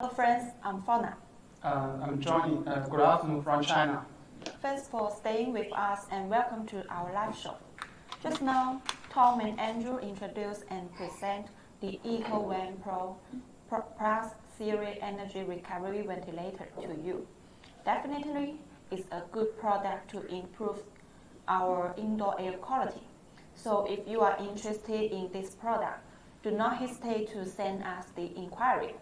Hello friends, I'm Fauna. I'm Johnny. Good afternoon from China. Thanks for staying with us and welcome to our live show. Just now, Tom and Andrew introduce and present the Hvac Pro Plus Series Energy Recovery Ventilator to you. Definitely, it's a good product to improve our indoor air quality. So if you are interested in this product, do not hesitate to send us the inquiry.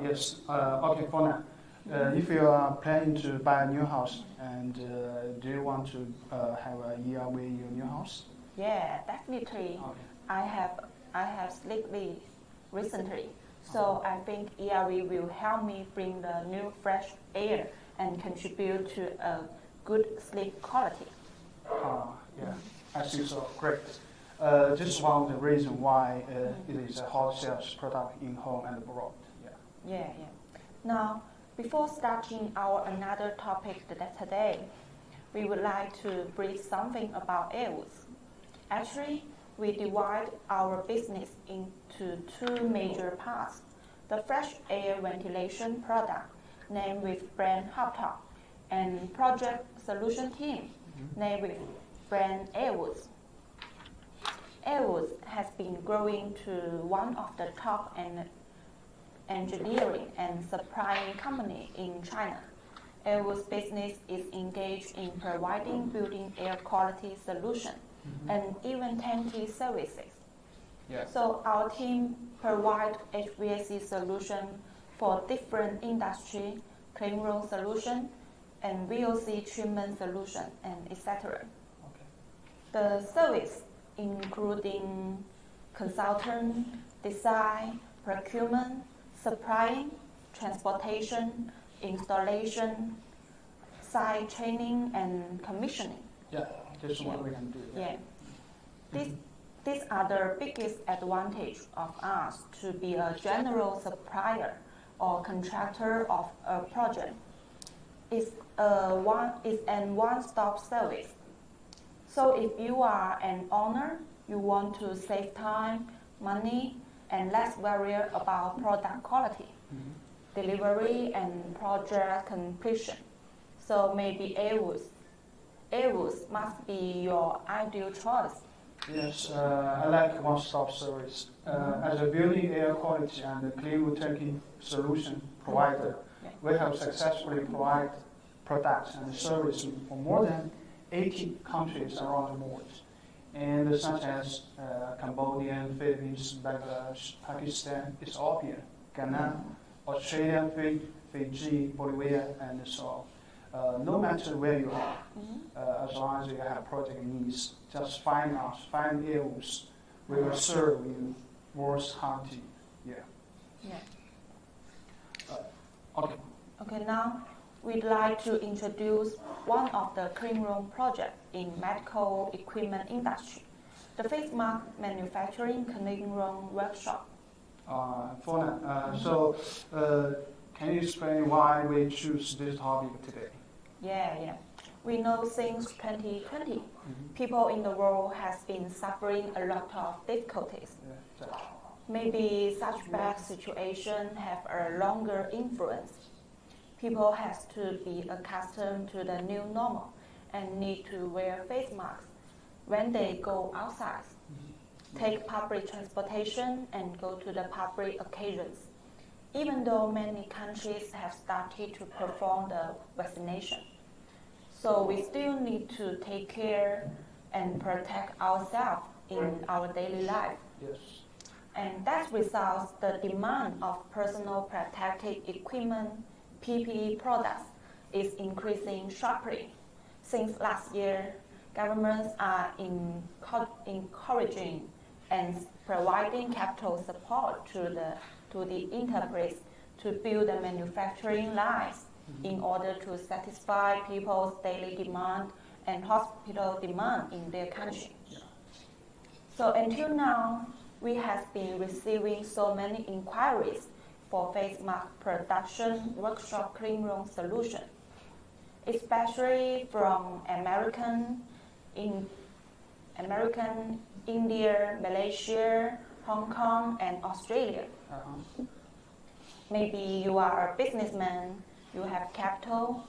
Yes. Okay, for now. If you are planning to buy a new house and do you want to have a ERV in your new house? Yeah, definitely. Okay. I have slept recently, so I think ERV will help me bring the new fresh air and contribute to a good sleep quality. Yeah, I think so. Great. This is one of the reasons why it is a hot sales product in home and abroad. Yeah. Now, before starting our another topic today, we would like to brief something about Airwoods. Actually, we divide our business into two major parts. The fresh air ventilation product, named with brand Hvac, and project solution team, named with brand Airwoods. Airwoods has been growing to one of the top engineering and supplying company in China. Airwoods business is engaged in providing building air quality solution and even turnkey services. Yeah. So our team provide HVAC solution for different industry, Cleanroom solution, and VOC treatment solution, and etc. Okay. The service including consultant, design, procurement, supplying, transportation, installation, site training, and commissioning. Yeah, this is what we can do. Yeah. These are the biggest advantage of us to be a general supplier or contractor of a project. It's an one-stop service. So if you are an owner, you want to save time, money, and less worry about product quality, delivery, and project completion. So maybe Airwoods must be your ideal choice. Yes, I like one-stop service. As a building air quality and clean room turnkey solution provider, we have successfully provided products and services for more than 80 countries around the world, and such as Cambodia, Philippines, Bangladesh, Pakistan, Ethiopia, Ghana, Australia, Fiji, Bolivia, and so on. No matter where you are, as long as you have project needs, just find us, find Airwoods. We will serve you worth hunting. Yeah. Okay. Okay, now we'd like to introduce one of the Cleanroom projects in medical equipment industry, the face mask manufacturing Cleanroom workshop. Can you explain why we choose this topic today? Yeah. We know since 2020, people in the world has been suffering a lot of difficulties. Yeah. Maybe such bad situation have a longer influence. People has to be accustomed to the new normal and need to wear face masks when they go outside, take public transportation, and go to the public occasions. Even though many countries have started to perform the vaccination. So we still need to take care and protect ourselves in our daily life. Yes. And that results the demand of personal protective equipment, PPE products, is increasing sharply. Since last year, governments are encouraging and providing capital support to the enterprise to build the manufacturing lines in order to satisfy people's daily demand and hospital demand in their country. So until now, we have been receiving so many inquiries for face mask production workshop Cleanroom solution, especially from American, India, Malaysia, Hong Kong, and Australia. Maybe you are a businessman, you have capital,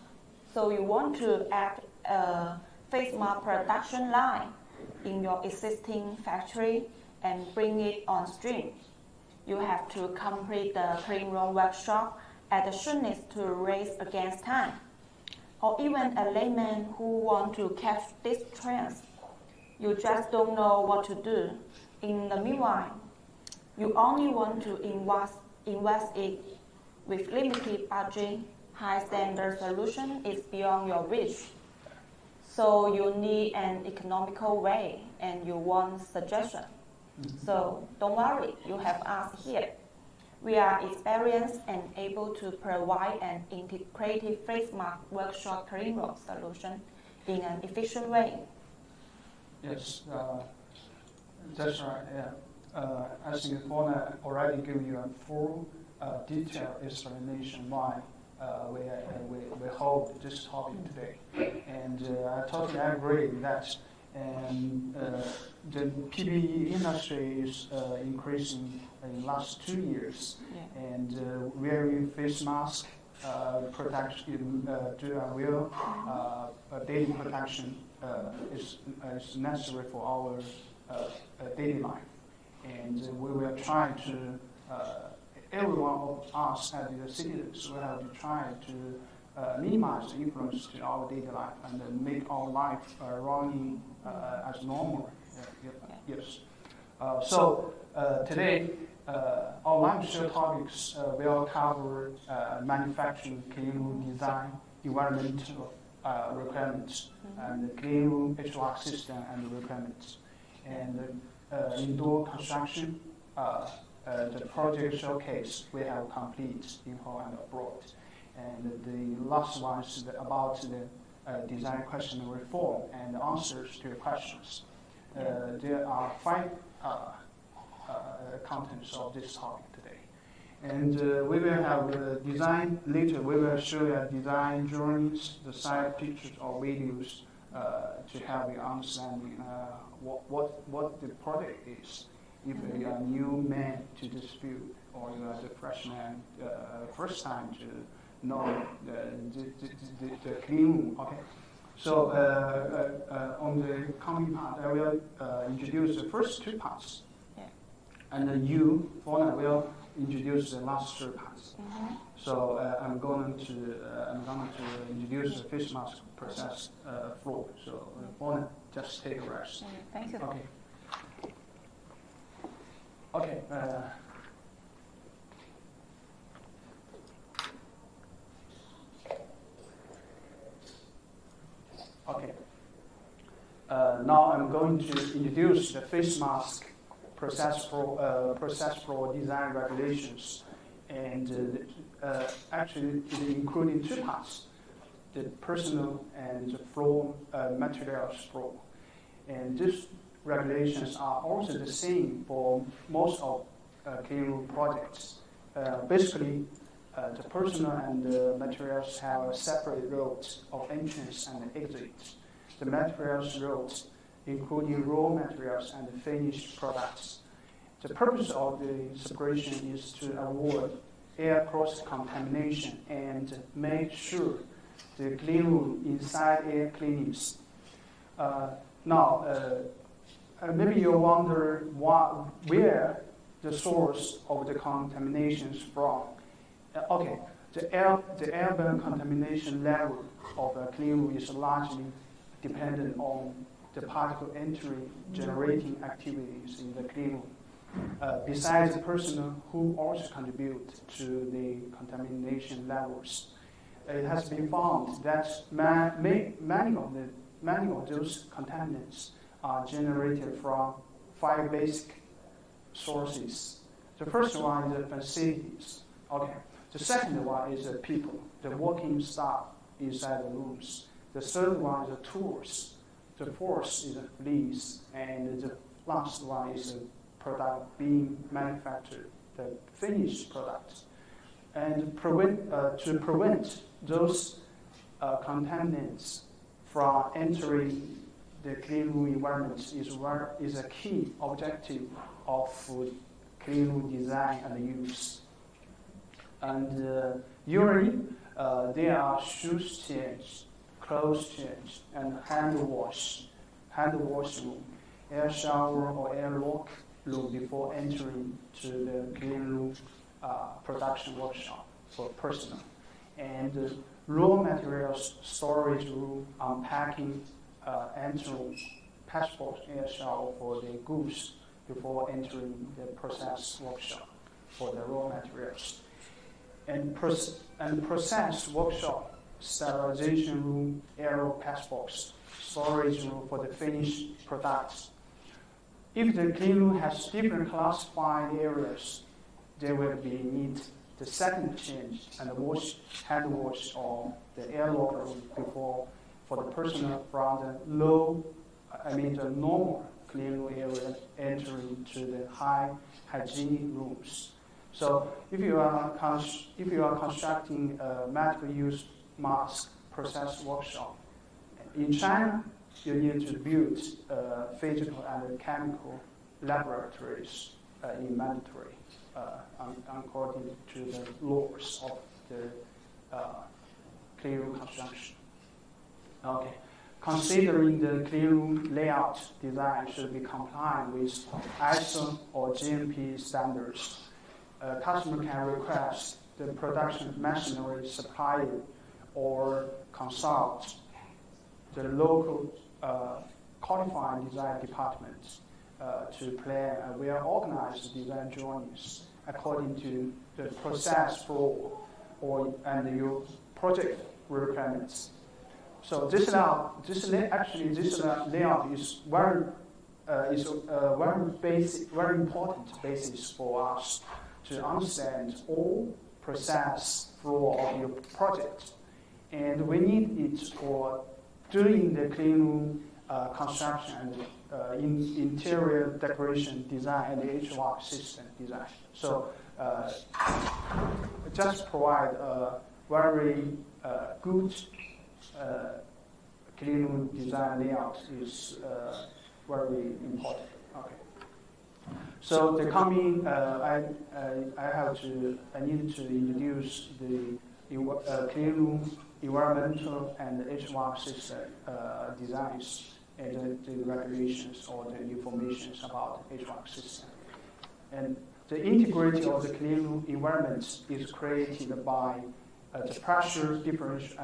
so you want to add a face mask production line in your existing factory and bring it on stream. You have to complete the Cleanroom workshop at the soonest to race against time. Or even a layman who wants to catch these trends. You just don't know what to do. In the meanwhile, you only want to invest it with limited budget. High standard solution is beyond your reach. So you need an economical way and you want suggestion. So don't worry, you have us here. We are experienced and able to provide an integrated face mask workshop cleanroom solution in an efficient way. Yes, that's right. Yeah, I think Fauna already gave you a full, detailed explanation why we hold this topic today, and I totally agree with that. And the PPE industry is increasing in the last 2 years, and wearing face mask protection, daily protection is necessary for our daily life. And we will try to, every one of us as the citizens, we have to try to minimize the influence to our daily life and make our life running as normal. Yes. So today, our live show topics will cover manufacturing, cleanroom design, environmental requirements, and cleanroom Hvac system and requirements, and indoor construction. The project showcase we have complete in home and abroad. And the last one is about the design question reform and answers to your questions. There are 5 contents of this topic today. And we will have the design later. We will show you design drawings, the side pictures or videos to help you understanding what the project is. If you are a new man to this field, or you are the freshman, first time to know the clean room. Okay. So on the coming part, I will introduce the first 2 parts, and then you, Fauna, will introduce the last 3 parts. So I'm going to introduce the face mask process flow. So Fauna, just take a rest. Thank you. Okay. Okay. Okay. Now I'm going to introduce the face mask process flow design regulations, and actually including 2 parts: the personal and the flow materials flow. And these regulations are also the same for most of cleanroom projects. Basically, the personal and the materials have separate roads of entrance and exit. The materials roads, including raw materials and finished products. The purpose of the separation is to avoid air cross-contamination and make sure the cleanroom inside air cleanliness. Maybe you wonder where the source of the contamination is from. Okay, the airborne contamination level of a cleanroom is largely dependent on the particle entry generating activities in the cleanroom. Besides the person who also contribute to the contamination levels, it has been found that many of those contaminants are generated from 5 basic sources. The first one is the facilities. Okay. The second one is the people, the working staff inside the rooms. The third one is the tools. The fourth is the fleece, and the last one is the product being manufactured, the finished product. And to prevent those contaminants from entering the cleanroom environment is a key objective of cleanroom design and use. And usually there are shoes change, clothes change, and hand wash room, air shower or air lock room before entering to the clean room production workshop for personal. And raw materials storage room, unpacking, entering passport air shower for the goods before entering the process workshop for the raw materials. And process workshop, sterilization room, aero passports, storage room for the finished products. If the clean room has different classified areas, there will be need the second change and the hand wash or the air locker room before for the personal from the normal clean room area entering to the high hygiene rooms. So if you are constructing a medical use mask process workshop in China, you need to build physical and chemical laboratories in mandatory according to the laws of the clean room construction. Okay. Considering the clean room layout design should be compliant with ISO or GMP standards, customer can request the production machinery supplier or consult the local qualified design department to plan a well-organized design drawings according to the process flow and your project requirements. So this layout is very important basis for us to understand all process flow of your project, and we need it for doing the clean room construction and interior decoration design and the Hvac system design. So just provide a very good clean room design layout is very important. Okay. So the coming, I need to introduce the clean room environmental and Hvac system designs and the regulations or the information about Hvac system. And the integrity of the clean room environment is created by the pressure differential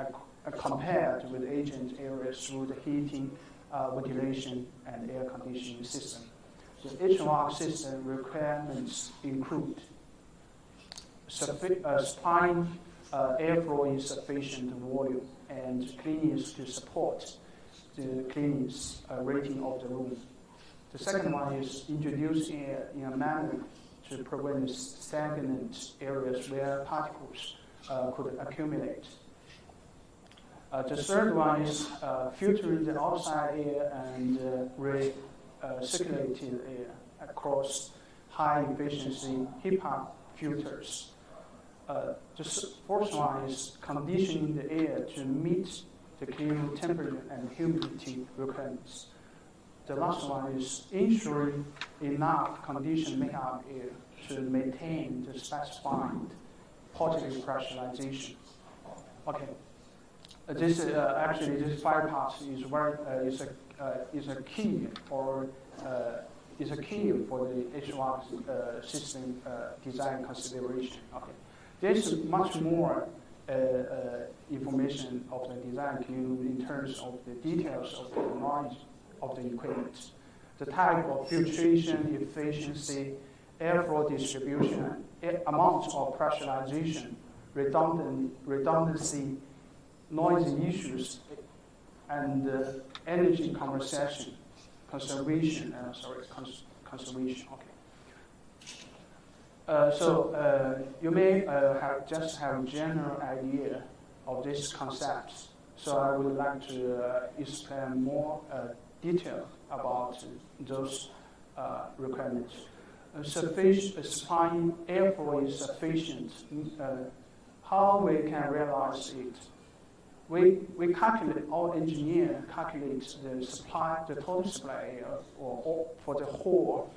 compared with agent areas through the heating, ventilation, and air conditioning system. The Hvac system requirements include supplying airflow in sufficient volume and cleanliness to support the cleanliness rating of the room. The second one is introduce air in a manner to prevent stagnant areas where particles could accumulate. The third one is filtering the outside air and recirculating air across high efficiency HEPA filters. The fourth one is conditioning the air to meet the clean room temperature and humidity requirements. The last one is ensuring enough conditioned makeup air to maintain the specified positive pressurization. Okay. This five parts is a key for the Hvac system design consideration. Okay, there's much more information of the design clean room in terms of the details of the knowledge of the equipment, the type of filtration, efficiency, airflow distribution, amount of pressurization, redundancy, noise issues, and energy conservation. Conservation. Okay. So you may just have a general idea of these concepts. So I would like to explain more detail about those requirements. Supplying airflow is sufficient. How we can realize it? We calculate, our engineer calculates the total supply air for the whole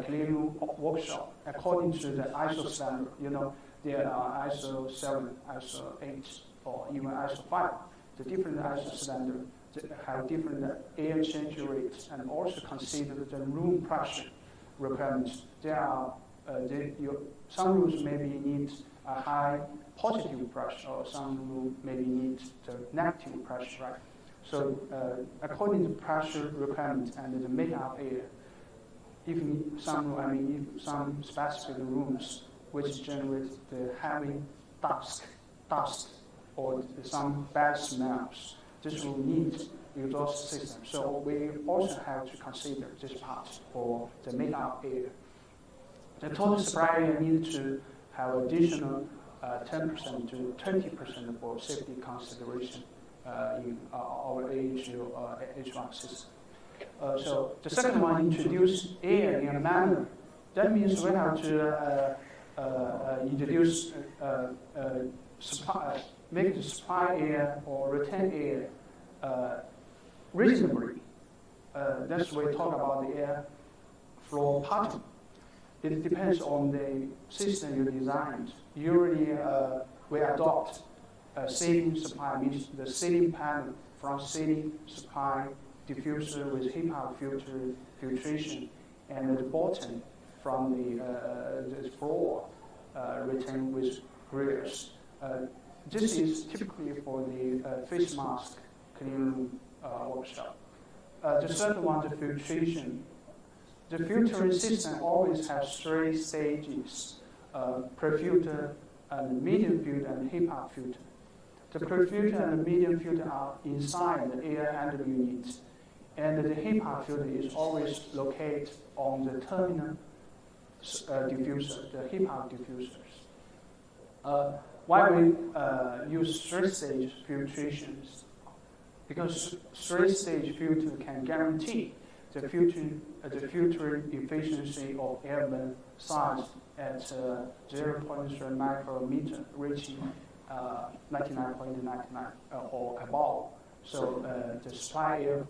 clean room workshop according to the ISO standard. You know, there are ISO 7, ISO 8, or even ISO 5. The different ISO standards have different air change rates and also consider the room pressure requirements. There are some rooms maybe need a high positive pressure, or some room maybe need the negative pressure, right? So according to pressure requirements and the makeup air, if some specific rooms which generate the heavy dust or some bad smells, this will need exhaust system. So we also have to consider this part for the makeup air. The total supply area needs to have additional 10% to 20% for safety consideration in our HVAC system. So the second one, introduce air in a manner. That means we have to introduce make the supply air or retain air reasonably. That's why we talk about the air flow pattern. It depends on the system you designed. Usually we adopt ceiling supply, means the ceiling panel from ceiling supply diffuser with HEPA filtration, and the bottom from the floor retained with grills. This is typically for the face mask cleanroom workshop. The third one, the filtration. The filtering system always has 3 stages: pre-filter, and medium filter, and HEPA filter. The pre-filter and the medium filter are inside the air handling unit, and the HEPA filter is always located on the terminal diffuser, the HEPA diffusers. Why we use 3-stage filtrations? Because 3-stage filter can guarantee the filtering efficiency of airborne size at 0.3 micrometer, reaching 99.99 or above. So the supply air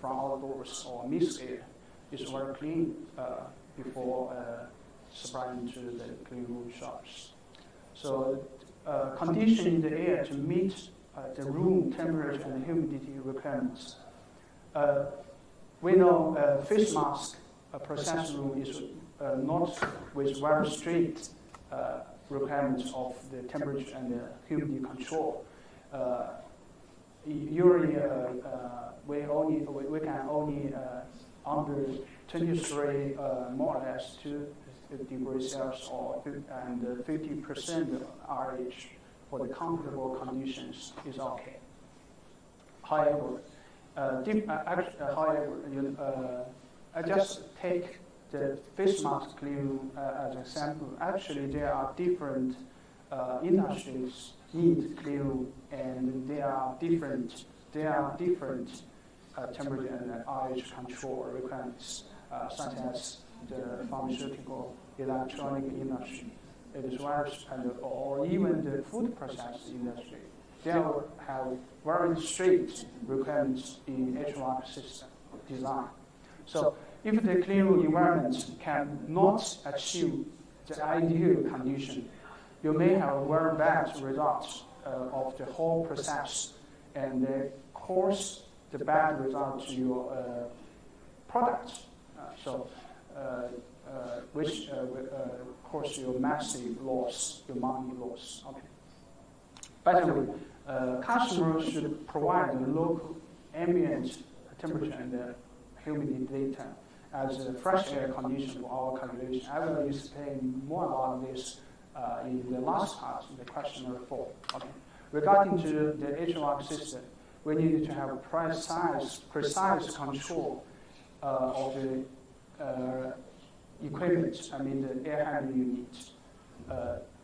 from outdoors or mixed air is very clean before supplying to the clean room shops. So conditioning the air to meet the room temperature and humidity requirements. We know face mask process room is not with very strict requirements of the temperature and the humidity control. Usually, we can only under 23 more or less 2 degrees Celsius and 50% RH for the comfortable conditions is okay. However, I just take the face mask clean room as an example. Actually, there are different industries need clean room, and there are different temperature and RH control requirements, such as the pharmaceutical, electronic industry, or even the food process industry. They have very strict requirements in HVAC system design. So if the clean room environment cannot achieve the ideal condition, you may have very bad results of the whole process, and cause the bad result to your product. Which cause you massive loss, your money loss. Okay. By the way, customers should provide the local ambient temperature and humidity data as a fresh air condition for our calculation. I will explain more about this in the last part, in the question number 4. Okay. Regarding to the HVAC system, we need to have precise control of the equipment. I mean the air handling unit.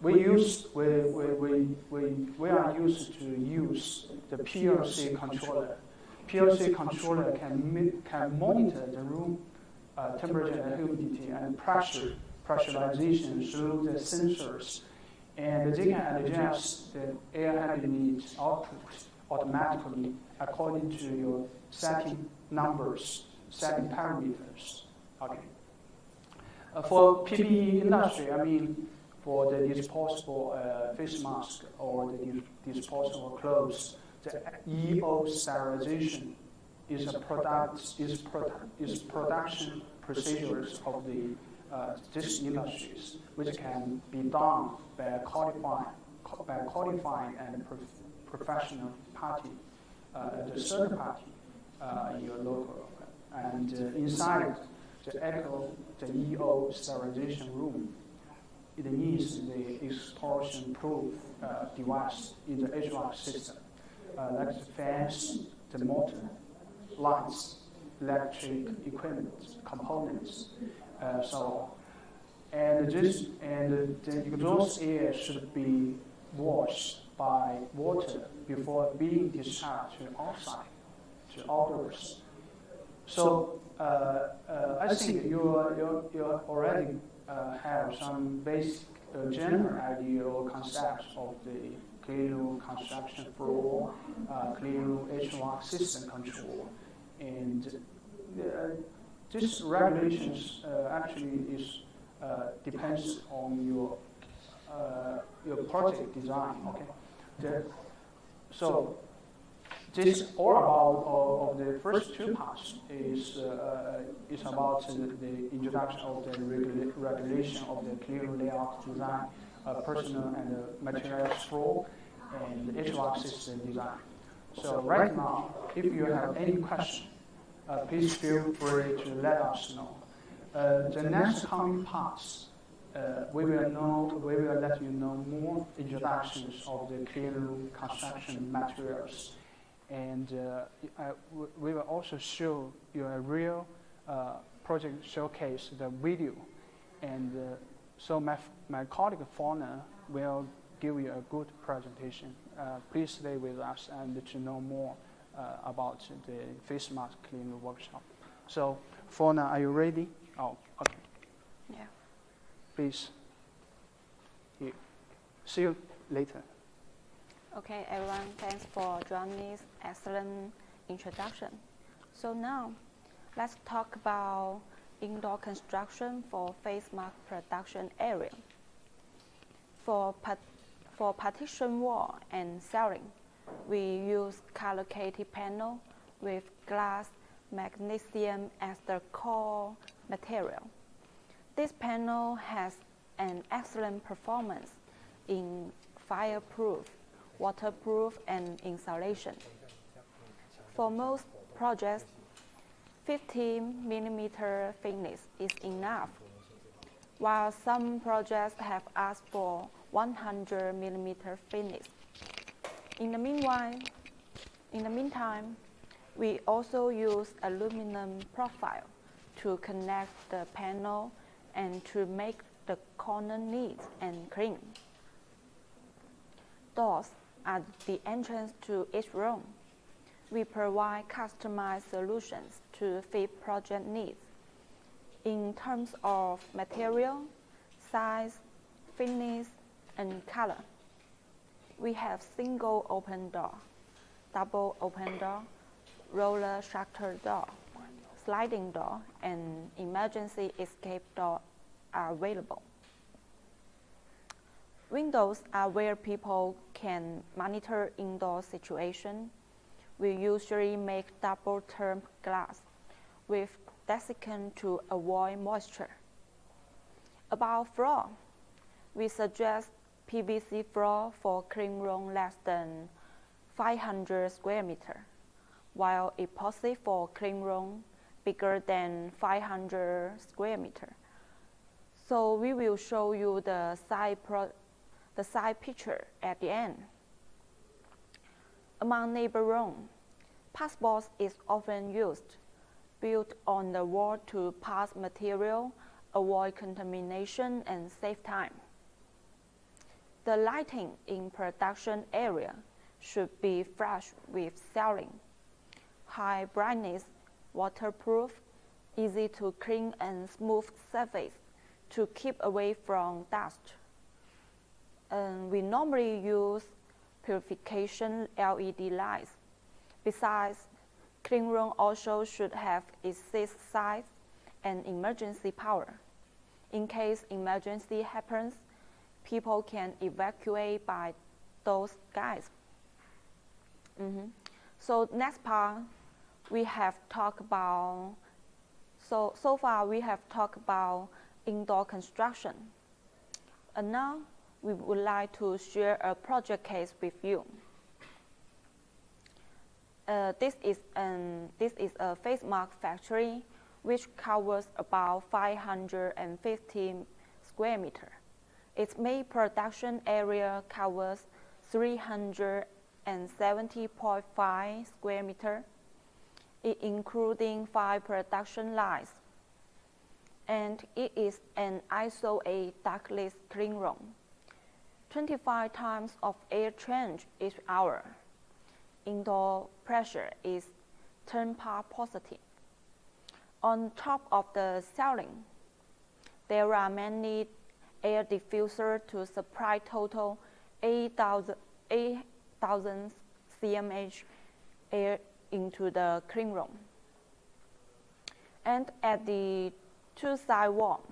We are used to use the PLC controller. PLC controller can monitor the room temperature and humidity and pressurization through the sensors, and they can adjust the air handling unit output automatically according to your setting numbers, setting parameters. Okay. For PPE industry, I mean, for the disposable face mask or the disposable clothes, the EO sterilization is production procedures of these industries, which can be done by qualifying and professional party, the third party in your local, and inside the EO sterilization room, it needs the explosion-proof device in the Hvac system, like the fans, the motor, lights, electric equipment, components. And the exhaust air should be washed by water before being discharged to outside, to outdoors. So I think you already have some basic general idea or concepts of the cleanroom construction floor, cleanroom Hvac system control, and these regulations actually depends on your project design. Okay, so this all about of the first two parts is about the introduction of the regulation of the cleanroom layout design, personal and materials flow, and the Hvac system design. So right now, if you have any question, please feel free to let us know. The next coming parts, we will let you know more introductions of the cleanroom construction materials. And we will also show you a real project showcase, the video. And so my colleague Fauna will give you a good presentation. Please stay with us and to know more about the face mask cleaning workshop. So Fauna, are you ready? Oh, okay. Yeah. Please. See you later. Okay, everyone, thanks for joining this excellent introduction. So now, let's talk about indoor construction for face mask production area. For partition wall and ceiling, we use collocated panel with glass magnesium as the core material. This panel has an excellent performance in fireproof, waterproof, and insulation. For most projects, 50 millimeter thickness is enough, while some projects have asked for 100 millimeter thickness. In the meantime, we also use aluminum profile to connect the panel and to make the corner neat and clean. Doors at the entrance to each room. We provide customized solutions to fit project needs in terms of material, size, thickness, and color. We have single open door, double open door, roller shutter door, sliding door, and emergency escape door are available. Windows are where people can monitor indoor situation. We usually make double-turned glass with desiccant to avoid moisture. About floor, we suggest PVC floor for cleanroom less than 500 square meter, while epoxy for cleanroom bigger than 500 square meter. So we will show you the side picture at the end. Among neighbor room, passboards is often used, built on the wall to pass material, avoid contamination, and save time. The lighting in production area should be flush with ceiling, high brightness, waterproof, easy to clean and smooth surface to keep away from dust. We normally use purification LED lights. Besides, cleanroom also should have exit size and emergency power. In case emergency happens, people can evacuate by those guys. So next part, we have talked about, so far we have talked about indoor construction. And now we would like to share a project case with you. This is a face mask factory which covers about 550 square meters. Its main production area covers 370.5 square meters, including 5 production lines. And it is an ISO A ductless clean room. 25 times of air change each hour. Indoor pressure is 10 bar positive. On top of the ceiling, there are many air diffusers to supply total 8,000 cmh air into the clean room. And at the 2 side wall,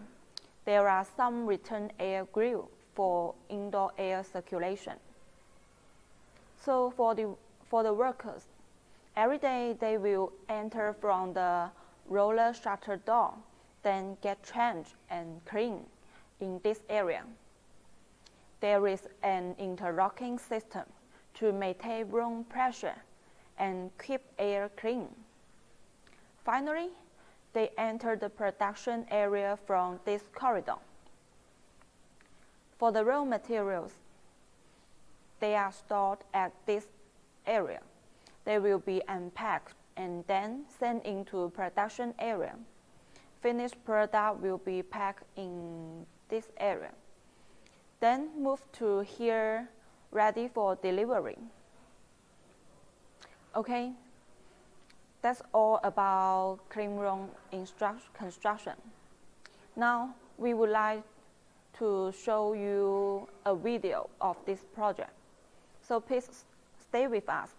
there are some return air grill for indoor air circulation. So for the workers, every day they will enter from the roller shutter door, then get changed and clean in this area. There is an interlocking system to maintain room pressure and keep air clean. Finally, they enter the production area from this corridor. For the raw materials, they are stored at this area. They will be unpacked and then sent into production area. Finished product will be packed in this area. Then move to here, ready for delivery. Okay, that's all about clean room construction. Now we would like to show you a video of this project. So please stay with us.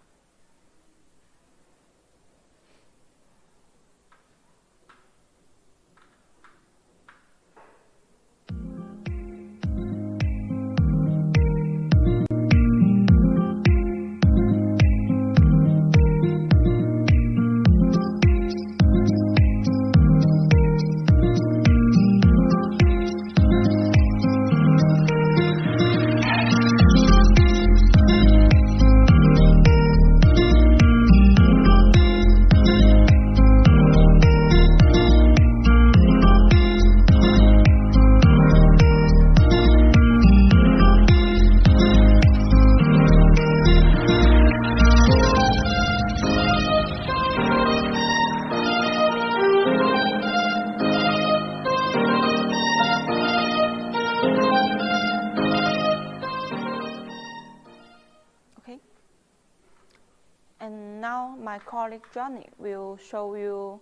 My colleague Johnny will show you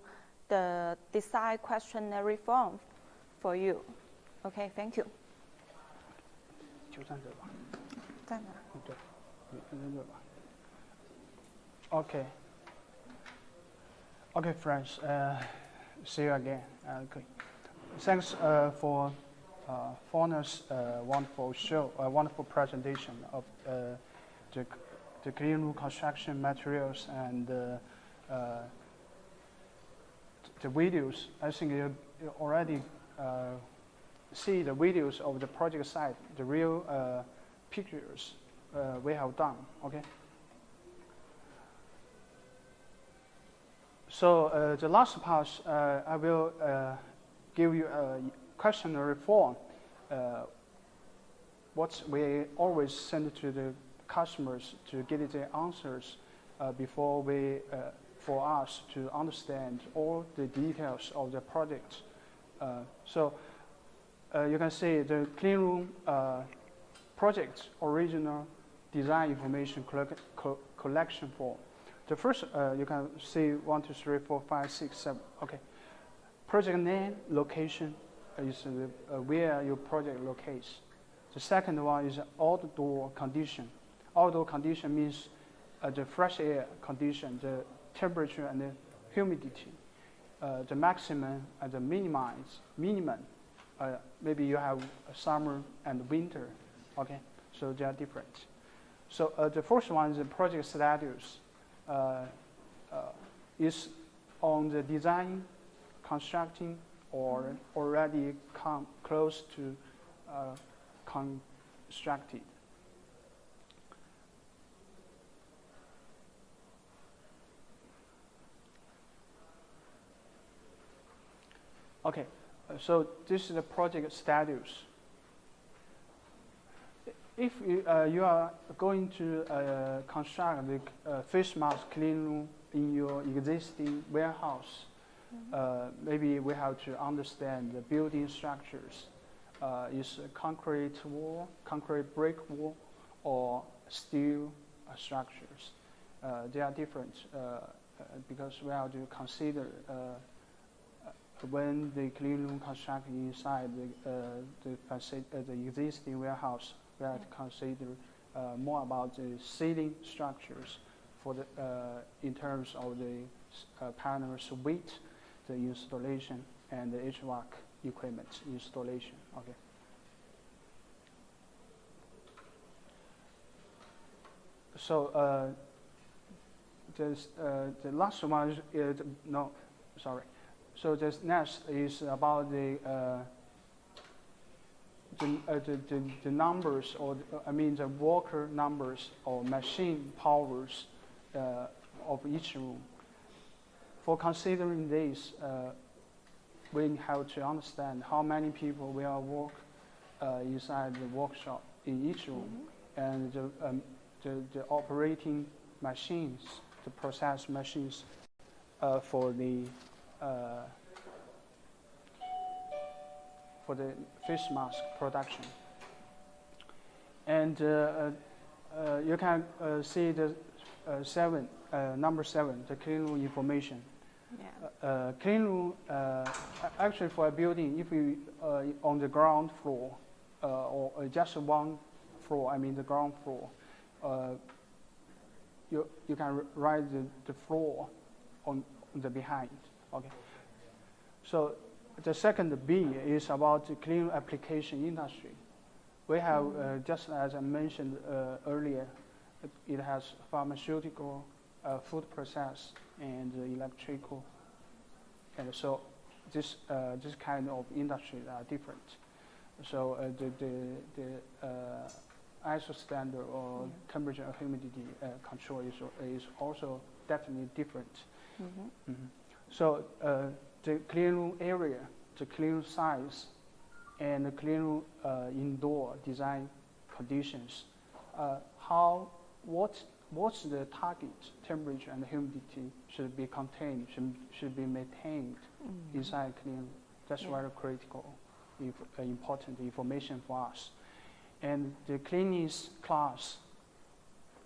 the design questionnaire form for you. Okay, thank you. 就站这吧。在哪？对，扔这吧。Okay. Okay, friends. See you again. Okay. Thanks for Fauna's wonderful show, wonderful presentation of the clean room construction materials and the videos. I think you already see the videos of the project site, the real pictures we have done. Okay. So the last part, I will give you a questionnaire form. What we always send to the customers to get the answers before for us to understand all the details of the project. So you can see the clean room project original design information collection form. The first you can see 1, 2, 3, 4, 5, 6, 7. Okay. Project name, location is where your project locates. The second one is outdoor condition. Outdoor condition means the fresh air condition, the temperature and the humidity, the maximum and the minimum maybe you have summer and winter, okay? So they are different. So the first one is the project status. Is on the design, constructing, or already close to constructed. Okay, so this is the project status. If you are going to construct the face mask clean room in your existing warehouse, maybe we have to understand the building structures. Is concrete wall, concrete brick wall, or steel structures? They are different because we have to consider when the clean room constructed inside the existing warehouse. We have to consider more about the ceiling structures for the in terms of the panels width, the installation, and the Hvac equipment installation. Okay. So the last one is no, sorry. So this next is about the numbers, or the worker numbers or machine powers of each room. For considering this, we have to understand how many people will work inside the workshop in each room, and the operating machines, the process machines for the face mask production. And you can see the number 7, the clean room information. Yeah. Clean room, actually for a building, if you on the ground floor or just one floor, the ground floor, you can write the floor on the behind. Okay. So the second B is about the clean room application industry. We have, just as I mentioned earlier, it has pharmaceutical, food process, and electrical, and so this kind of industries are different. So the ISO standard or temperature and humidity control is also definitely different. So the clean room area, the clean room size, and the clean room indoor design conditions. What's the target temperature and humidity should be contained, should be maintained inside clean room. That's very critical, important information for us. And the cleanliness class,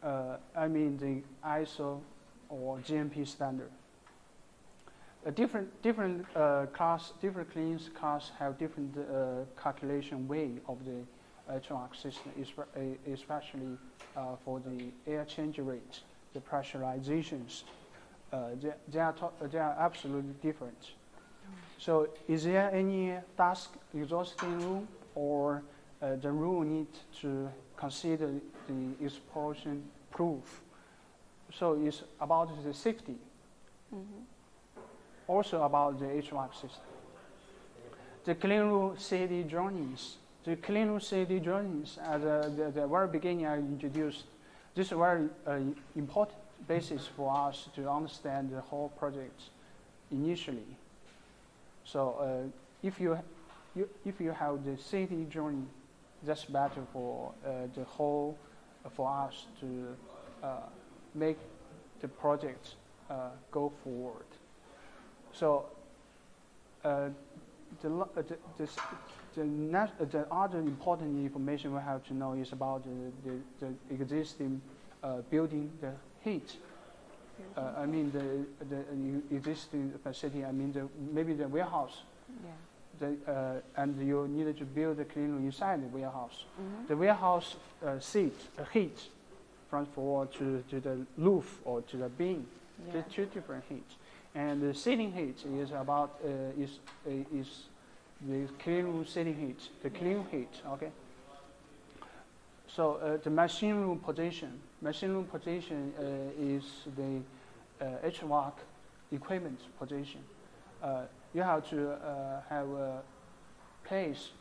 the ISO or GMP standard. Different cleanliness class have different calculation way of the Hvac system, especially for the air change rate, the pressurizations. They are absolutely different. So, is there any dust exhausting room, or the room need to consider the explosion proof? So, it's about the safety. Also about the Hvac system. The clean room CD journings. The clean room CD journings, at the very beginning I introduced, this is a very important basis for us to understand the whole project initially. So if you have the CD journey, that's better for the whole, for us to make the project go forward. So the other important information we have to know is about the existing building, the heat. The existing facility. Maybe the warehouse. Yeah. And you needed to build a clean room inside the warehouse. The warehouse heat from floor to the roof or to the beam. Yeah. There's two different heats. And the ceiling heat is about the clean room sitting heat, the clean heat, okay? So the machine room position is the Hvac equipment position. You have to have a place,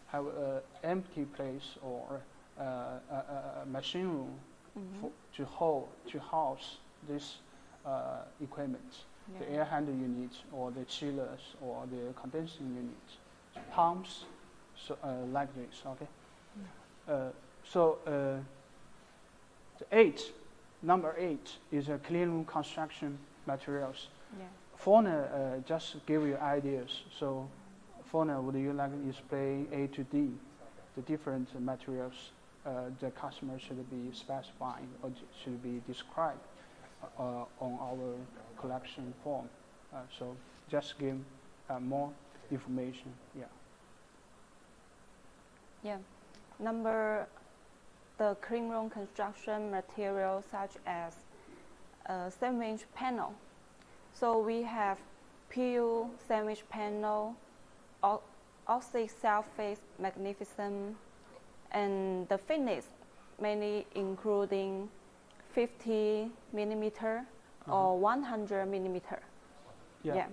have an empty place or a machine room to house this equipment, the air handling unit or the chillers or the condensing unit, pumps, so like this, okay? Number 8 is a clean room construction materials. Yeah. Fauna just give you ideas. So, Fauna, would you like to explain A to D, the different materials the customer should be specifying or should be described on our collection form? So, just give more information. Yeah. Yeah. The clean room construction materials such as 7-inch panel. So we have PU 7-inch panel, Oxy self-face magnificent, and the thickness mainly including 50 millimeter or 100 millimeter. Yeah.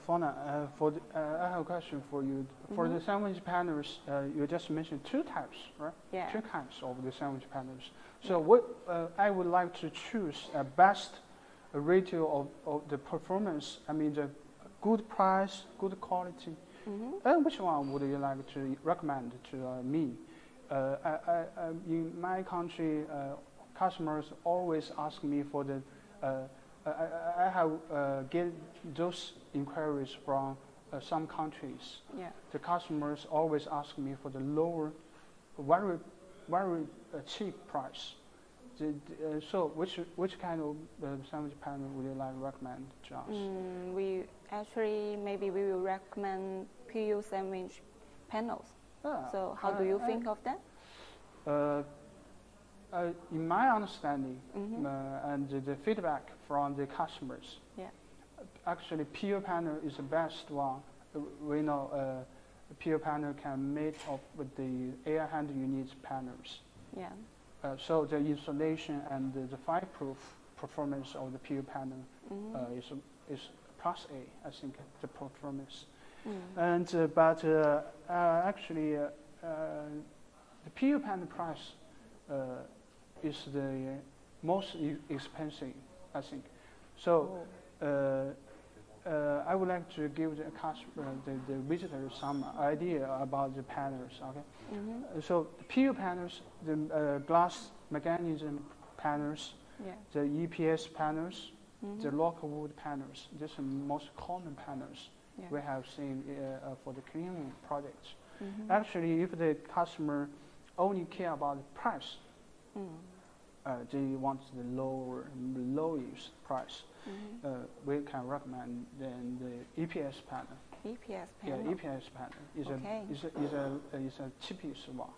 Fauna, I have a question for you. For the 7-inch panels, you just mentioned 2 types, right? Yeah. 2 kinds of the 7-inch panels. So what I would like to choose a best ratio of the performance. I mean the good price, good quality. Which one would you like to recommend to me? In my country, customers always ask me for the. I have get those inquiries from some countries. Yeah. The customers always ask me for the lower, very cheap price. So which kind of sandwich panel would you like to recommend to us? Maybe we will recommend PU 7-inch panels. So how do you think of that? In my understanding and the feedback from the customers, actually PU panel is the best one. We know PU panel can made up with the air handling unit panels. Yeah. So the insulation and the fireproof performance of the PU panel is plus A, I think, the performance. And actually, the PU panel price is the most expensive, I think. So I would like to give the customer, the visitors, some idea about the panels. Okay. So the PU panels, the glass mechanism panels, the EPS panels, the local wood panels. These are the most common panels we have seen for the clean room projects. Actually, if the customer only care about the price, they want the lowest price. We can recommend then the EPS panel. EPS panel. Yeah, EPS panel is a cheapest one.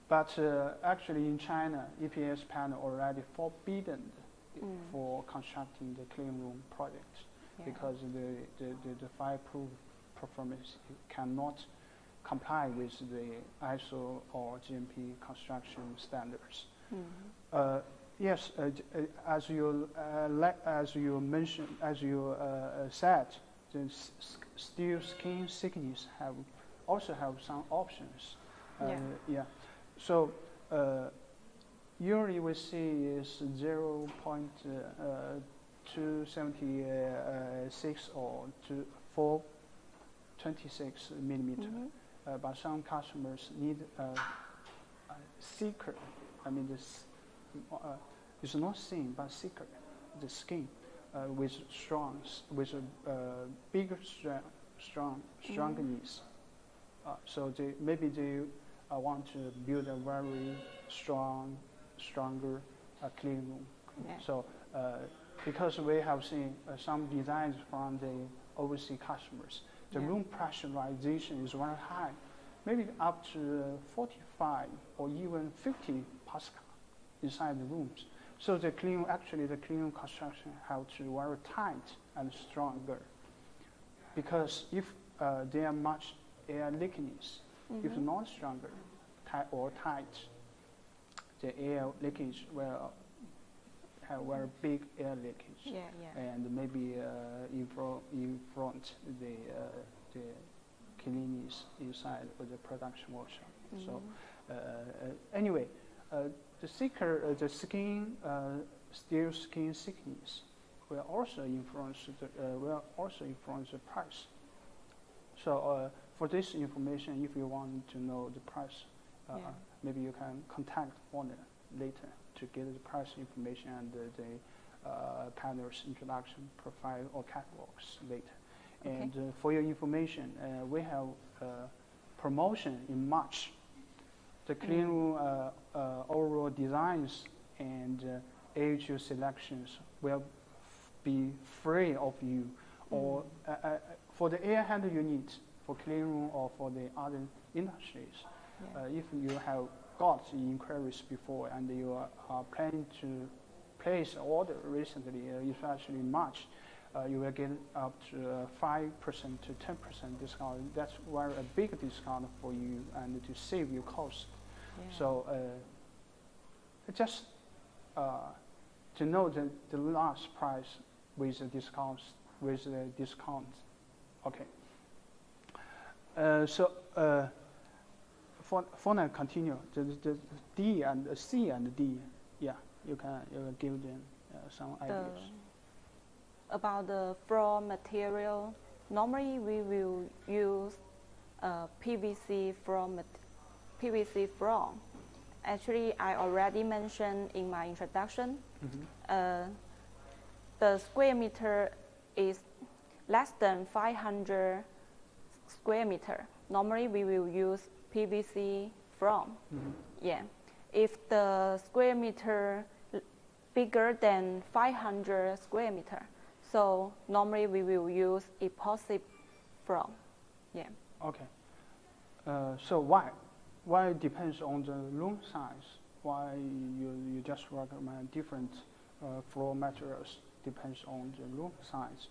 But actually, in China, EPS panel already forbidden for constructing the clean room projects because the fireproof performance cannot comply with the ISO or GMP construction standards. Yes, as you mentioned, as you said, the steel skin thickness also have some options. So usually we see is 0.276 or 426 millimeter. But some customers need thicker. I mean, this it's not thin but thicker. The skin with bigger strongness. So maybe they want to build a very stronger clean room. So because we have seen some designs from the overseas customers, the room pressurization is very high, maybe up to 45 or even 50 Pascal inside the rooms. So the clean room construction have to be very tight and stronger. Because if they are much air leakiness. If not stronger or tight, the air leakage will have very big air leakage, and maybe influence the cleanliness inside of the production workshop. So anyway, the skin still skin thickness will also influence the price. So for this information, if you want to know the price, maybe you can contact owner later to get the price information and the panel's introduction profile or catalogs later. Okay. And for your information, we have promotion in March. The Cleanroom overall designs and AHU selections will be free of you, or for the air handler unit, for Cleanroom or for the other industries. If you have got inquiries before and you are planning to place an order recently, especially in March, you will get up to 5% to 10% discount. That's a big discount for you and to save you cost. So just to know the last price with the discounts, Okay. For now, continue the D and C and D. Yeah, you can give them some ideas. About the floor material, normally we will use PVC floor. Actually, I already mentioned in my introduction, the square meter is less than 500 square meter. Normally, we will use PVC floor. If the square meter bigger than 500 square meter, so normally we will use epoxy floor. Okay. So why it depends on the room size? Why you just recommend different floor materials? Depends on the room size.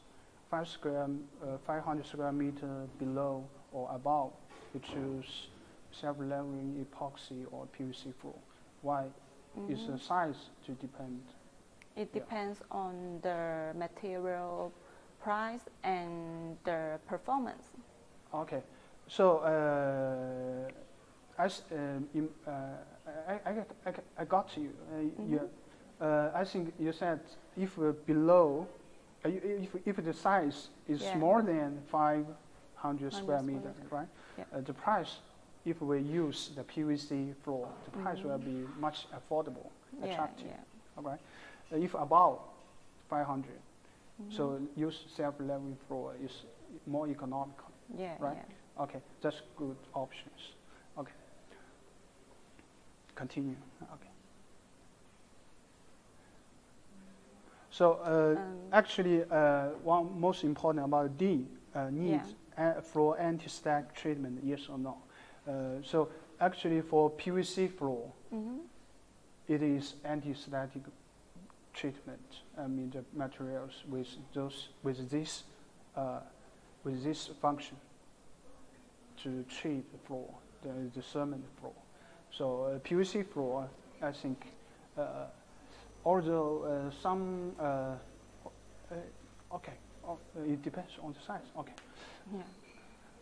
500 square meter below or above, you choose self-leveling epoxy or PVC floor. Why is the size to depend? It depends on the material price and the performance. Okay, so I got you. I think you said if below, if the size is more than 500 square meters, right? The price, if we use the PVC floor, the price will be much affordable, attractive. Okay. If above 500, so use self-leveling floor is more economical. Right? Okay, that's good options. Okay. Continue. Okay. So actually, one most important about D needs floor anti-static treatment, yes or no? So actually, for PVC floor, it is anti-static treatment. I mean, the materials with this function to treat the floor, the cement floor. So PVC floor, I think, although some, it depends on the size. Okay.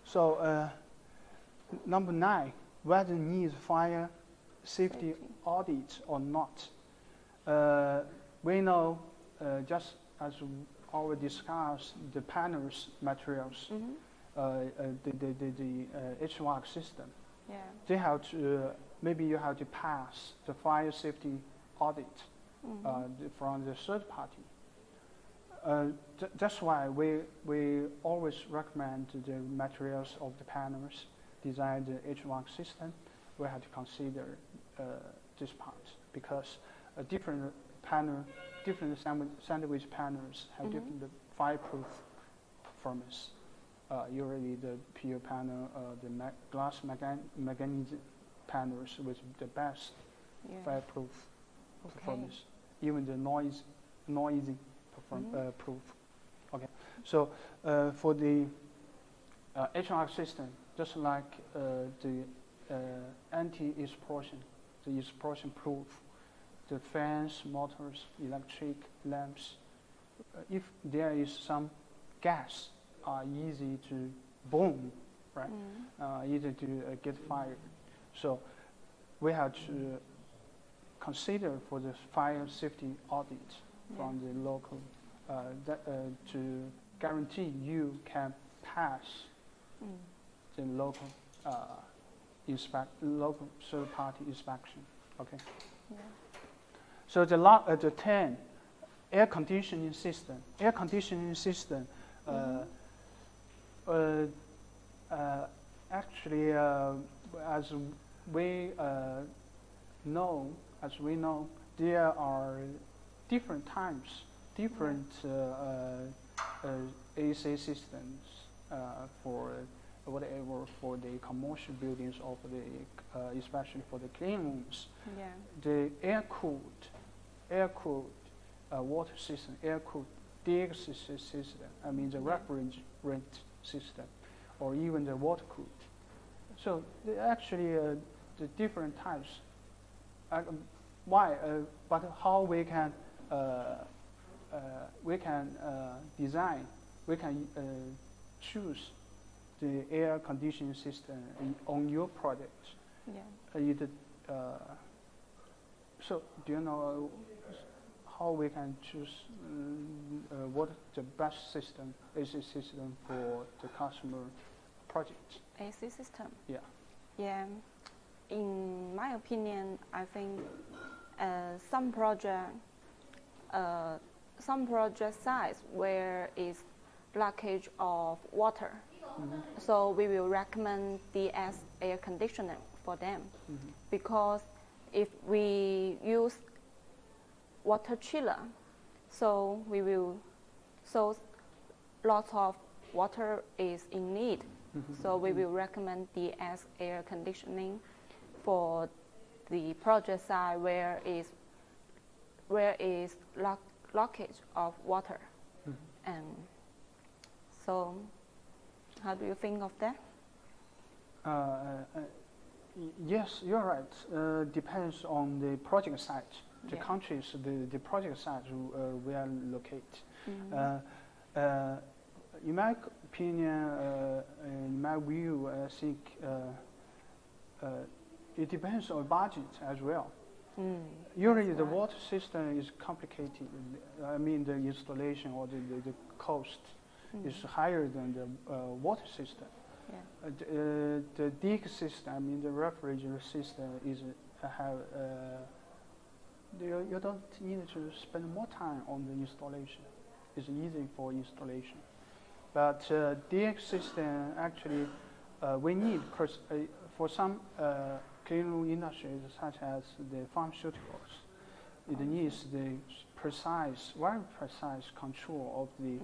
So number 9, whether needs fire safety audit or not. We know, just as already discussed, the panels materials, the Hvac system. They have to, maybe you have to pass the fire safety audit from the third party. That's why we always recommend the materials of the panels design the Hvac system. We have to consider this part because different sandwich panels have different fireproof performance. Usually the PU panel, the glass manganese panels with the best fireproof performance, even the noisy proof. Okay, so for the HVAC system, just like the anti-explosion, the explosion proof, the fans, motors, electric lamps. If there is some gas, are easy to burn, right? Easy to get fired. So we have to consider for the fire safety audit from the local to guarantee you can pass the local local third-party inspection. Okay. Yeah. So the 10 air conditioning system. Air conditioning system. Actually, as we know, there are different types, different AC systems for whatever for the commercial buildings of the, especially for the clean rooms. Yeah. The air-cooled water system, air-cooled DX system. I mean the refrigerant system, or even the water-cooled. So actually, the different types. Why? But how we can design, we can choose the air conditioning system on your product. Yeah. So do you know how we can choose what the best system, AC system for the customer project? AC system. Yeah. Yeah. In my opinion, I think some project size where is blockage of water. So we will recommend DS air conditioner for them, because if we use water chiller, so lots of water is in need. So we will recommend DS air conditioning for the project side where is blockage of water. And so how do you think of that? Yes, you're right. Depends on the project site, the countries, the project site we are located. In my opinion, in my view, I think it depends on budget as well. Usually the water system is complicated. I mean the installation or the cost is higher than the water system. The dig system, I mean the refrigerator system is you don't need to spend more time on the installation. It's easy for installation. But DX system actually we need for some clean room industries such as the pharmaceuticals. It needs the very precise control of the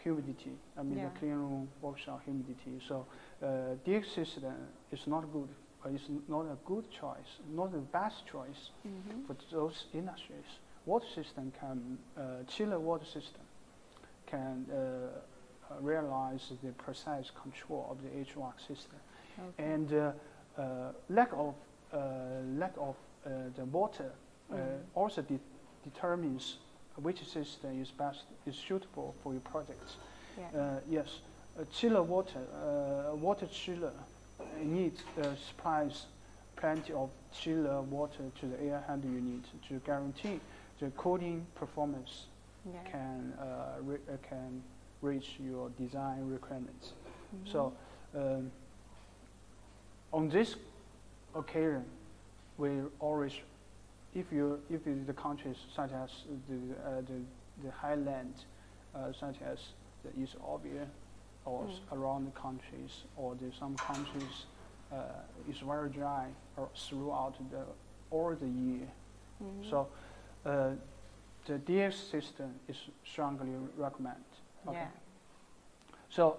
humidity. I mean the clean room workshop humidity. So DX system is not good. It's not a good choice, not the best choice for those industries. Water system can chiller water system can realize the precise control of the HVAC system, and lack of the water also determines which system is suitable for your project. Yes, chiller water chiller needs supplies plenty of chiller water to the air handling unit to guarantee the cooling performance can reach your design requirements. So on this occasion, we always, if the countries such as the highland, such as the East Obia, or around the countries, or some countries is very dry throughout all the year. So the DX system is strongly recommended. So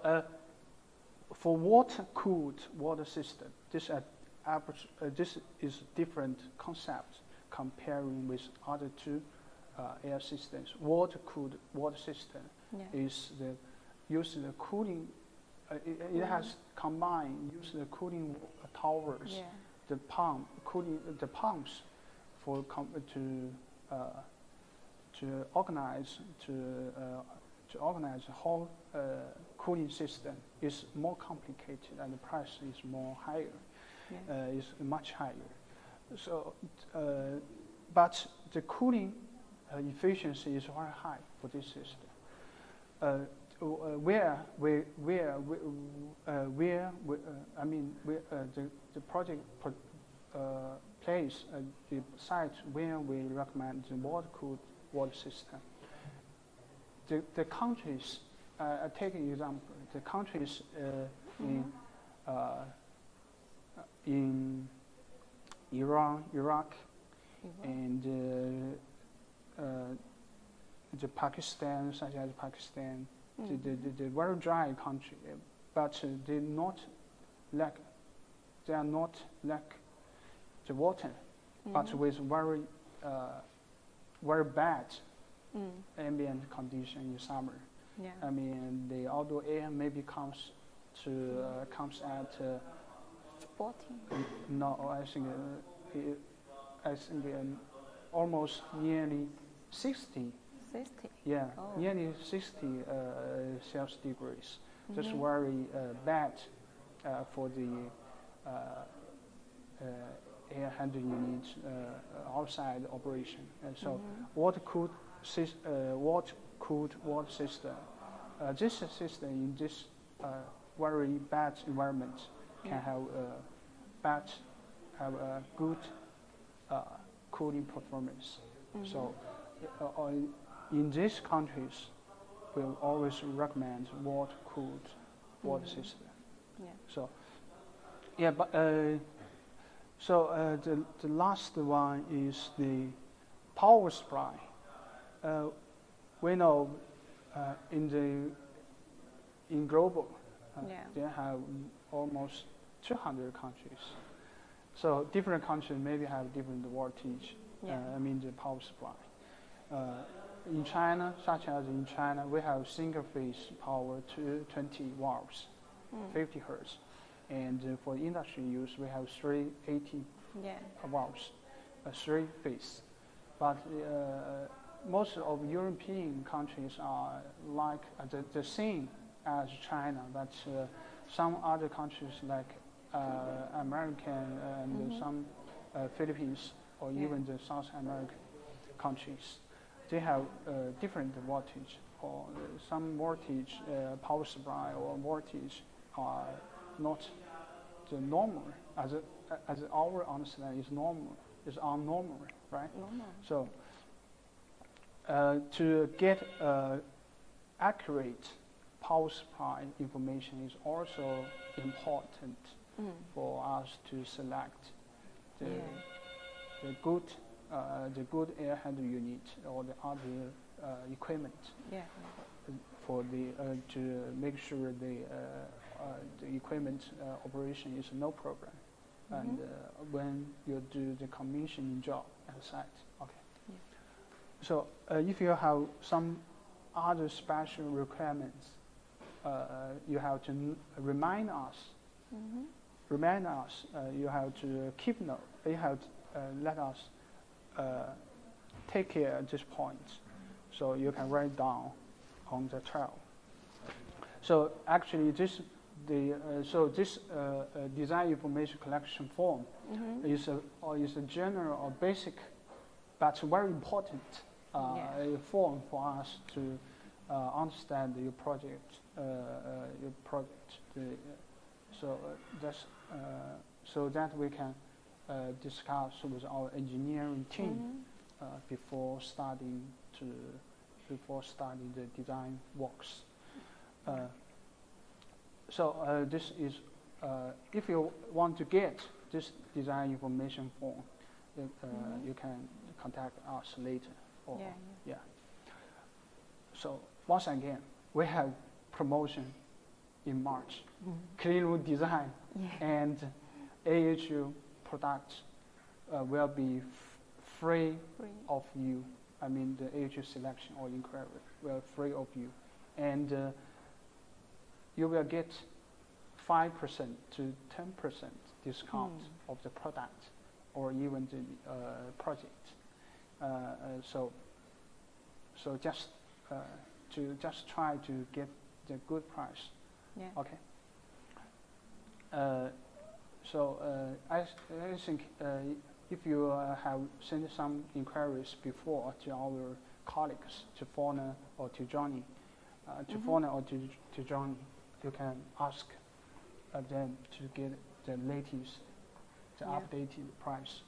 for water-cooled water system, this is different concept comparing with other two air systems. Water-cooled water system is use the cooling it has combined, use the cooling towers, Yeah. the pumps for to organize the whole cooling system is more complicated and the price is more higher, Yeah. is much higher. So, but the cooling efficiency is very high for this system. The project place the site where we recommend the water-cooled water system. The countries, I take an example. The countries in Iran, Iraq, and the Pakistan, such as Pakistan, the very dry country, but they are not lack the water, but with very bad ambient condition in summer. Yeah. I mean, the outdoor air maybe comes at 14. no, I think almost nearly 60. 60. Yeah, Oh. nearly 60 Celsius degrees. That's very bad for the air handling unit outside operation. And so water-cooled water system. This system in this very bad environment can have a good cooling performance. So in these countries, we'll always recommend water-cooled water system. Yeah. So yeah, but the last one is the power supply. We know in global they have almost 200 countries. So different countries maybe have different voltage. The power supply. In China, such as in China, we have single phase power to 20 watts, 50 hertz. And for industry use, we have 380 watts, 3 phase. But most of European countries are like the same as China, but some other countries like American and some Philippines or even the South American countries, they have different voltage, or some voltage power supply or voltage are not the normal as our understanding is normal, is unnormal, right? Normal. So to get accurate power supply information is also important for us to select the good air handling unit or the other equipment for to make sure the equipment operation is no problem. And when you do the commissioning job at the site, okay. Yeah. So if you have some other special requirements, you have to remind us. You have to keep note. You have to let us take care at this point, so you can write down on the trail. So actually, this design information collection form is a general or basic, but very important form for us to understand your project. So that we can discuss with our engineering team before starting the design works. This is if you want to get this design information form, you can contact us later. So once again, we have promotion in March. Cleanroom design and AHU products will be free of you. I mean, the AHU selection or inquiry will free of you, and you will get 5% to 10% discount of the product or even the project. So just try to get the good price. Yeah. Okay. I think if you have sent some inquiries before to our colleagues, to Fauna or to Johnny, you can ask them to get the latest, the updated price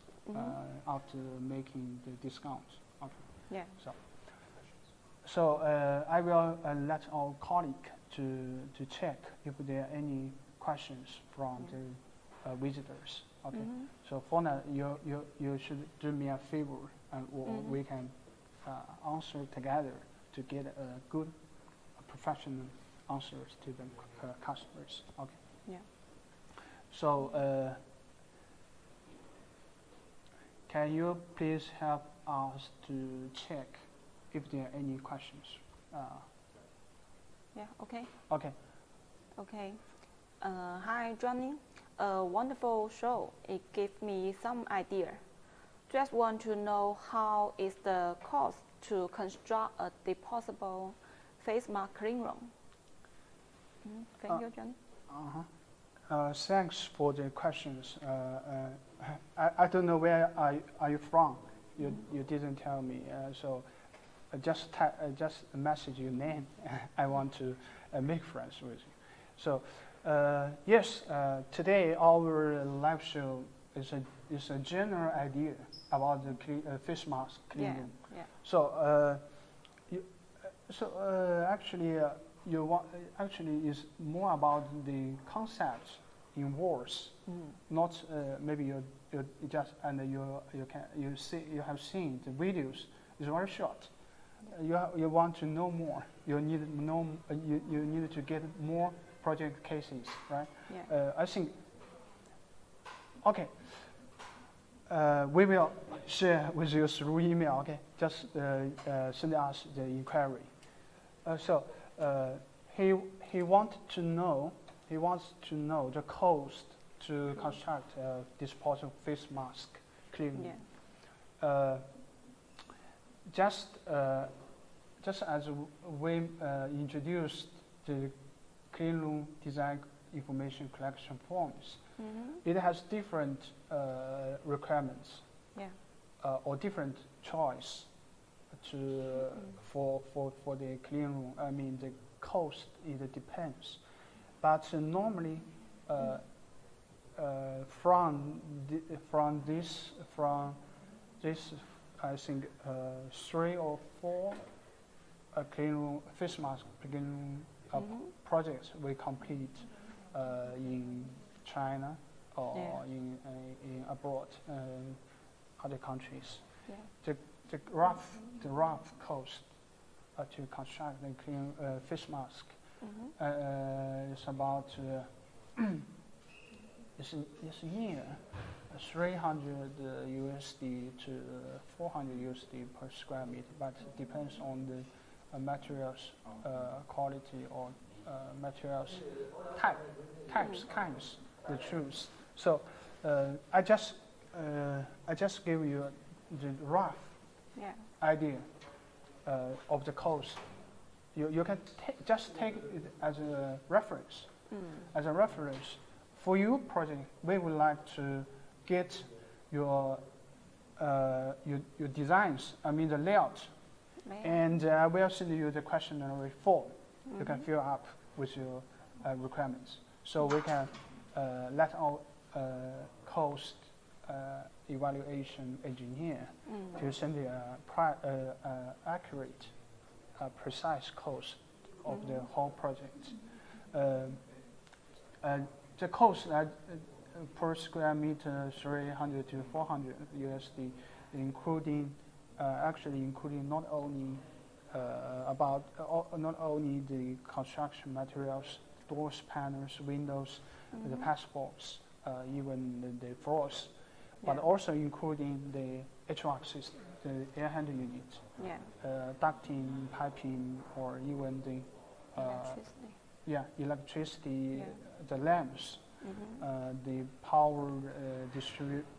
after making the discount. Okay. Yeah. So I will let our colleague to check if there are any questions from the visitors. Okay. So Fauna, you should do me a favor, and we can answer together to get a good, professional answers to the customers. Okay. Yeah. So can you please help us to check if there are any questions? Yeah. Okay. Okay. Okay. Hi, Johnny. A wonderful show. It gave me some idea. Just want to know how is the cost to construct a deposable face mask clean room. Thank you, Johnny. Thanks for the questions. I don't know where are you from. You didn't tell me. So just message your name. I want to make friends with you. So yes, today our live show is a general idea about the face mask clean room. Yeah. So actually is more about the concept in words, not maybe you just and you have seen the videos is very short. You want to know more. You need to get more project cases, right? Yeah. I think. Okay. We will share with you through email. Okay, just send us the inquiry. He wants to know the cost to construct a disposable face mask clean room. Yeah. Just as we introduced the clean room design information collection forms, it has different requirements. Yeah. Or different choice for the clean room. I mean the cost it depends, but normally from this I think 3 or 4 clean room face mask clean room projects we complete in China or in abroad, other countries. Yeah. The rough cost to construct the clean face mask is about it's near 300 USD to 400 USD per square meter, but it depends on the materials quality or materials types they choose. So I just give you the rough idea of the cost. You can just take it as a reference. As a reference for your project, we would like to get your designs. I mean the layout, and I will send you the questionnaire form. You can fill up with your requirements, so we can let our cost evaluation engineer to send you accurate, precise cost of the whole project. The cost per square meter 300 to 400 USD, including not only not only the construction materials, doors, panels, windows, the passports, even the floors, but also including the HVAC system, the air handling unit, ducting, piping, or even the electricity, the lamps, the power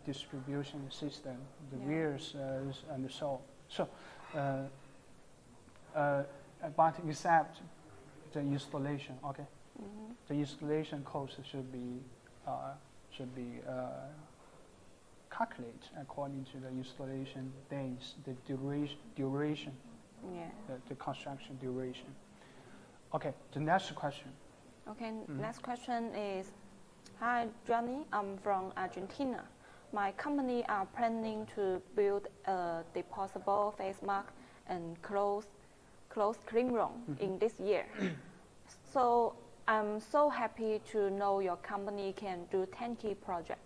distribution system, the wheels, and so. So, but except the installation, okay. The installation cost should be calculated according to the installation days, the duration, the construction duration. Okay, the next question. Okay, next question is, hi Johnny, I'm from Argentina. My company are planning to build a disposable face mask and closed cleanroom in this year. So I'm so happy to know your company can do turnkey project.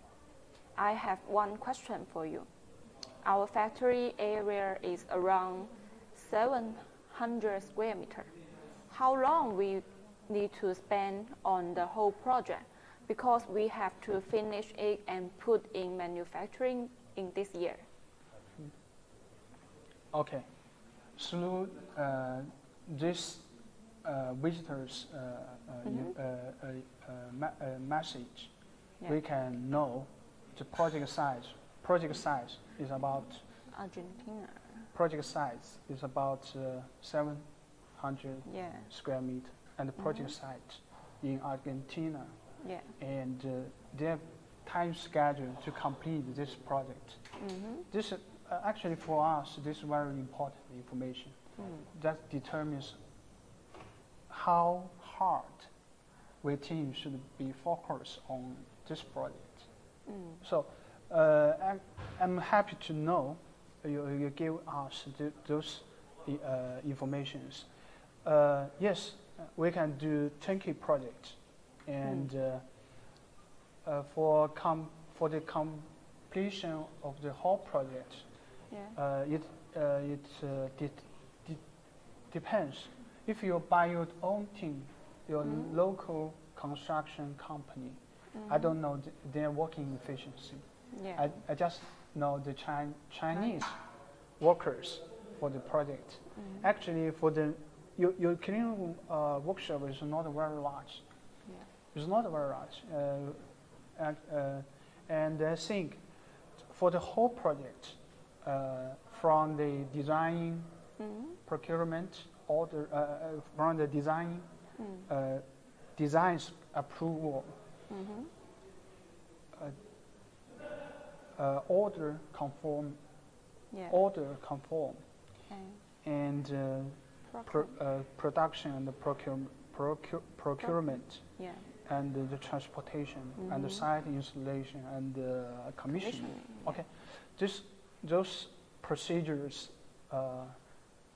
I have one question for you. Our factory area is around 700 square meters. How long we need to spend on the whole project? Because we have to finish it and put in manufacturing in this year. Okay, through this visitors message, we can know the project size. Project size is about Argentina. Project size is about 700 square meters, and the project site in Argentina. And their time schedule to complete this project. This actually for us, this is very important information that determines how hard we team should be focused on this project. So I'm happy to know you give us those informations. Yes, we can do turnkey projects, and for the completion of the whole project, it depends. If you buy your own team, your local construction company, I don't know their working efficiency. I just know the Chinese workers for the project. Actually, for the your clean workshop is not very large. It's not very large, and I think for the whole project, from the design, procurement, order, from the design, designs approval, order conform, and production and procurement, and the transportation, and the site installation, and commissioning. Okay, those procedures.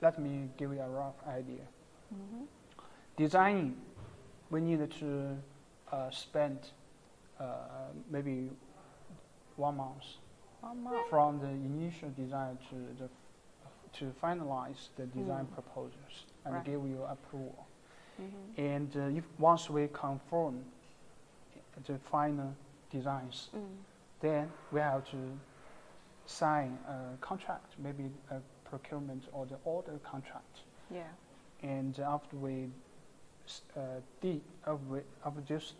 Let me give you a rough idea. Designing, we need to spend maybe 1 month. From the initial design to finalize the design proposals and give you approval. And if once we confirm the final designs, then we have to sign a contract, maybe a procurement or the order contract. And after we after this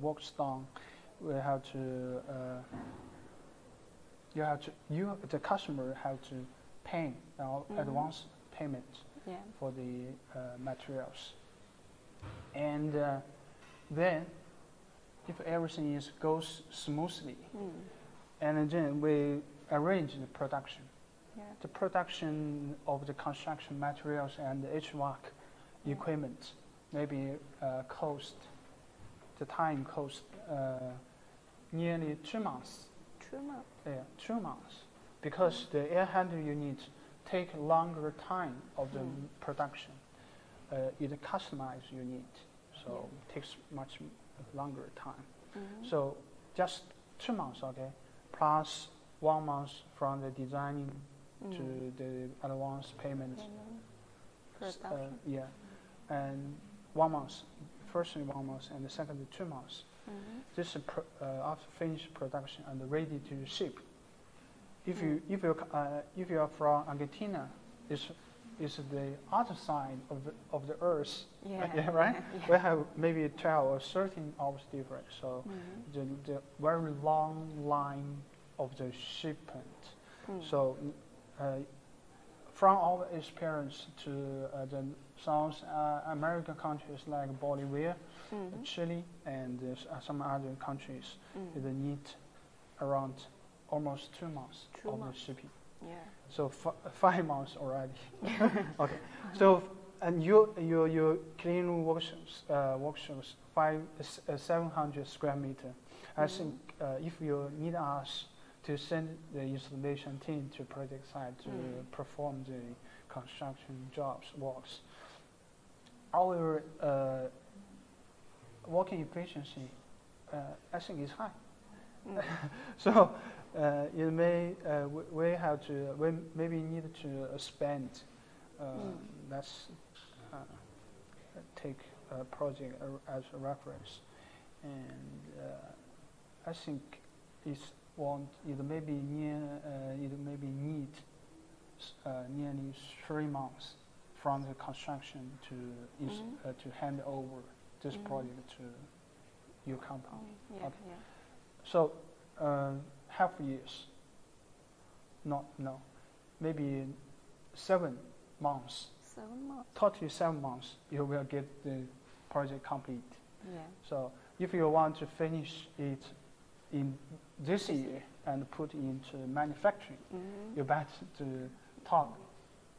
work's done, we have to the customer have to pay advance payment for the materials. And then, if everything goes smoothly, and then we arrange the production. The production of the construction materials and the Hvac equipment maybe the time cost nearly 2 months. 2 months? Yeah, 2 months. Because the air handling unit take longer time of the production. It's a customized unit, so it takes much longer time. So just 2 months, okay, plus 1 month from the designing to the advance payment. And 1 month, firstly 1 month, and the second 2 months. This is after finished production and ready to ship. If you are from Argentina, it's is the other side of the Earth. Yeah. Right? Yeah. We have maybe 12 or 13 hours difference. So the very long line of the shipment. So from our experience to the South American countries like Bolivia, Chile, and some other countries, they need around almost 2 months of the shipping. Yeah. So 5 months already. Okay. So and your clean room workshops 700 square meter. I think if you need us to send the installation team to project site to perform the construction works, our working efficiency, I think, is high. So it may we maybe need to spend. Let's take a project as a reference, and I think it maybe need nearly 3 months from the construction to hand over this project to your company. So half years, maybe 7 months. 7 months. Totally 7 months, you will get the project complete. Yeah. So if you want to finish it in this year and put into manufacturing, you better to talk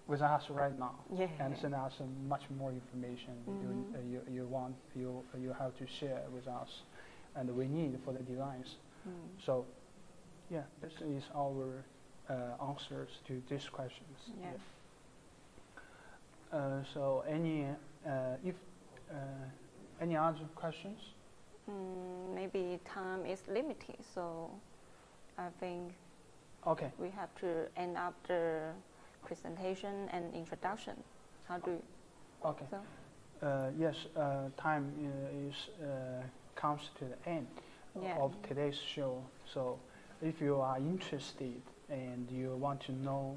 with us right now and send us much more information you have to share with us, and we need for the designs. So, yeah, this is our answers to these questions. Yeah. So any other questions? Maybe time is limited, so I think we have to end up the presentation and introduction. How do you? Okay. So? Yes, time is comes to the end of today's show. So if you are interested and you want to know,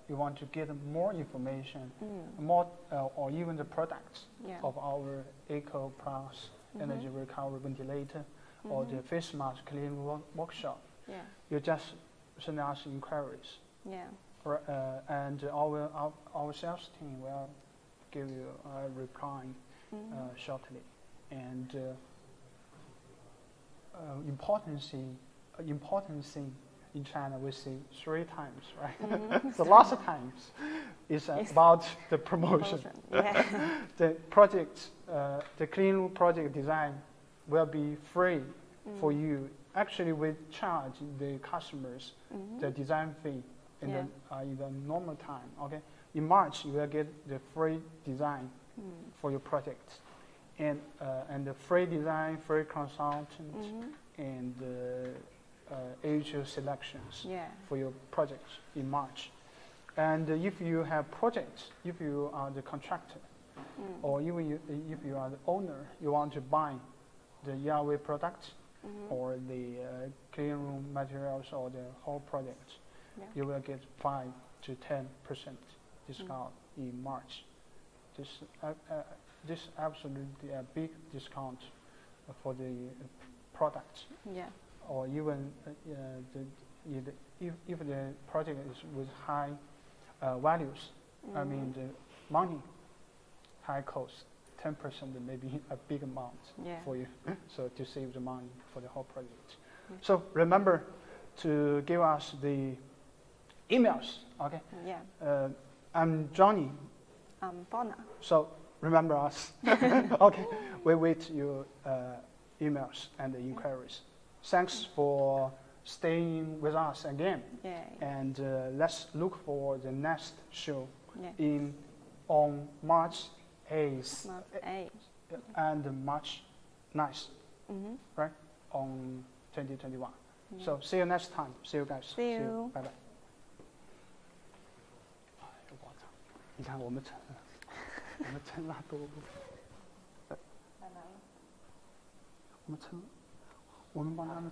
you want to get more information, more or even the products of our Eco Plus energy recovery ventilator or the face mask clean workshop, you just send us inquiries. And our sales team will give you a reply shortly. And important thing in China we say 3 times, right? The last times is about the promotion. The project, the clean room project design will be free for you. Actually, we charge the customers the design fee in the normal time. Okay, in March you will get the free design for your project, and the free design, free consultant, and age selections for your projects in March. And if you have projects, if you are the contractor, or even if you are the owner, you want to buy the Yahweh products or the clean room materials or the whole project, you will get 5 to 10% discount in March. This absolutely a big discount for the product. Or even if the project is with high values, I mean the money, high cost, 10% may be a big amount for you. So to save the money for the whole project. So remember to give us the emails. Okay. I'm Johnny. I'm Fauna. So remember us. Okay. We wait your emails and the inquiries. Thanks for staying with us again. And let's look for the next show on March 8th and March 9th, right? On 2021. So see you next time. See you guys. See you. Bye bye. 你看我们称那多，我们帮他们。